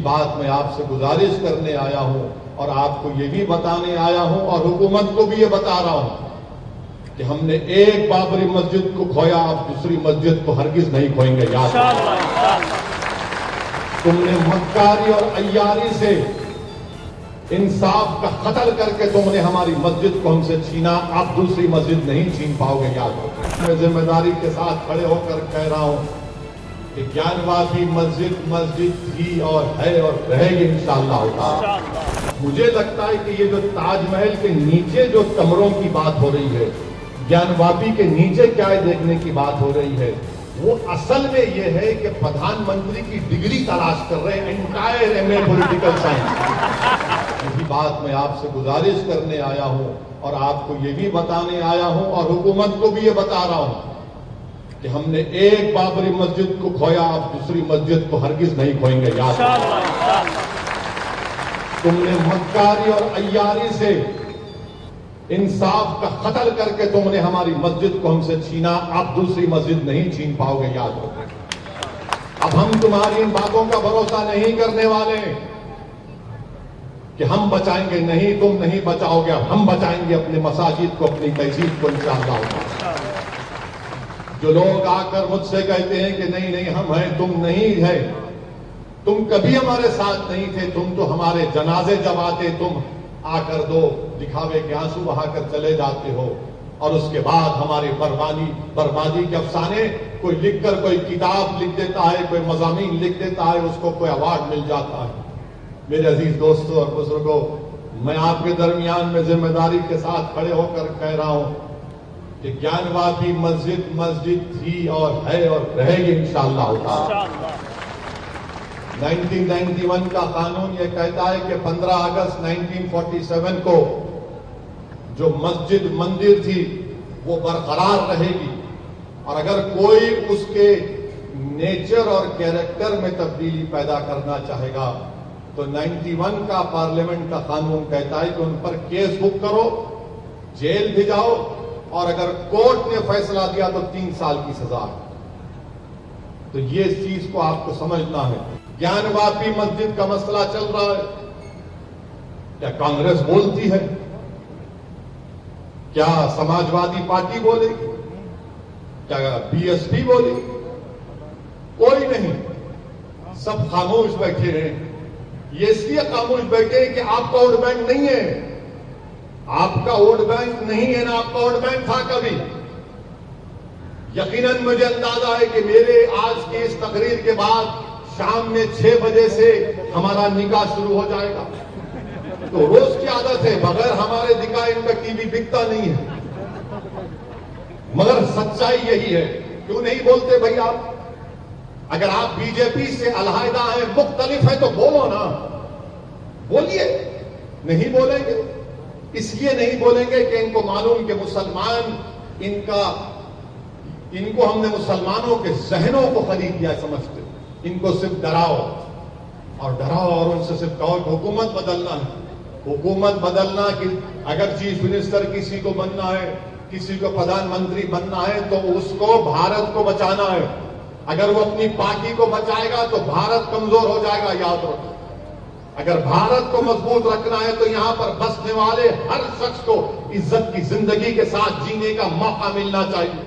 बात मैं आपसे गुजारिश करने आया हूं और आपको ये भी बताने आया हूं और हुकूमत को भी ये बता रहा हूं कि हमने एक बाबरी मस्जिद को खोया, अब दूसरी मस्जिद को हरगिज नहीं खोएंगे। याद तुमने मक्कारी और अय्यारी से इंसाफ का कत्ल करके तुमने हमारी मस्जिद को हमसे छीना, आप दूसरी मस्जिद नहीं छीन पाओगे। याद रखो, मैं जिम्मेदारी के साथ खड़े होकर कह रहा हूं कि ज्ञानवापी मस्जिद थी और है और रहेगी इंशाअल्लाह। मुझे लगता है कि ये जो ताजमहल के नीचे जो कमरों की बात हो रही है, ज्ञानवापी के नीचे क्या देखने की बात हो रही है, वो असल में ये है कि प्रधानमंत्री की डिग्री तलाश कर रहे हैं, एंटायर एमए पॉलिटिकल साइंस। यही बात मैं आपसे गुजारिश करने आया हूं और आपको ये भी बताने आया हूं और हुकूमत को भी ये बता रहा हूं कि हमने एक बाबरी मस्जिद को खोया, अब दूसरी मस्जिद को हरगिज नहीं खोएंगे। याद तुमने मक्कारी और अय्यारी से इंसाफ का कत्ल करके तुमने हमारी मस्जिद को हमसे छीना, आप दूसरी मस्जिद नहीं छीन पाओगे। याद रखो, अब हम तुम्हारी इन बातों का भरोसा नहीं करने वाले कि हम बचाएंगे, नहीं तुम नहीं बचाओगे, अब हम बचाएंगे अपने मसाजिद को, अपनी तहजीब को इंशाअल्लाह। जो लोग आकर मुझसे कहते हैं कि नहीं नहीं हम हैं, तुम नहीं है, तुम कभी हमारे साथ नहीं थे, तुम तो हमारे जनाजे जब आते तुम आकर दो दिखावे के आंसू बहाकर चले जाते हो और उसके बाद हमारी बर्बादी के अफसाने कोई लिखकर कोई किताब लिख देता है, कोई मज़ामीन लिख देता है, उसको कोई अवार्ड मिल जाता है। मेरे अजीज दोस्तों और बुजुर्गों, मैं आपके दरमियान में जिम्मेदारी के साथ खड़े होकर कह रहा हूं कि ज्ञानवापी मस्जिद थी और है और रहेगी इंशाअल्लाह। 1991 का कानून यह कहता है कि 15 अगस्त 1947 को जो मस्जिद मंदिर थी वो बरकरार रहेगी और अगर कोई उसके नेचर और कैरेक्टर में तब्दीली पैदा करना चाहेगा तो 91 का पार्लियामेंट का कानून कहता है कि उन पर केस बुक करो, जेल भी जाओ और अगर कोर्ट ने फैसला दिया तो 3 साल की सजा है। तो ये इस चीज को आपको समझना है। ज्ञानवापी मस्जिद का मसला चल रहा है, क्या कांग्रेस बोलती है? क्या समाजवादी पार्टी बोलेगी? क्या बीएसपी बोलेगी? कोई नहीं, सब खामोश बैठे हैं। ये इसलिए खामोश बैठे हैं कि आपका वोट बैंक नहीं है, आपका वोट बैंक नहीं है ना आपका वोट बैंक था कभी। यकीनन मुझे अंदाजा है कि मेरे आज के इस तकरीर के बाद शाम में 6 बजे से हमारा निकाह शुरू हो जाएगा। तो रोज की आदत है, बगैर हमारे निकाह इनका टीवी बिकता नहीं है। मगर सच्चाई यही है। क्यों नहीं बोलते भाई आप? अगर आप बीजेपी से अलहदा है, मुख्तलिफ है, तो बोलो ना, बोलिए। नहीं बोलेंगे, इसलिए नहीं बोलेंगे कि इनको मालूम कि मुसलमान इनको हमने मुसलमानों के जहनों को खरीद लिया समझते। इनको सिर्फ डराओ और उनसे सिर्फ कहो कि हुकूमत बदलना है, हुकूमत बदलना। कि अगर चीफ मिनिस्टर किसी को बनना है, किसी को प्रधानमंत्री बनना है तो उसको भारत को बचाना है। अगर वो अपनी पार्टी को बचाएगा तो भारत कमजोर हो जाएगा। याद रखो, अगर भारत को मजबूत रखना है तो यहां पर बसने वाले हर शख्स को इज्जत की जिंदगी के साथ जीने का मौका मिलना चाहिए।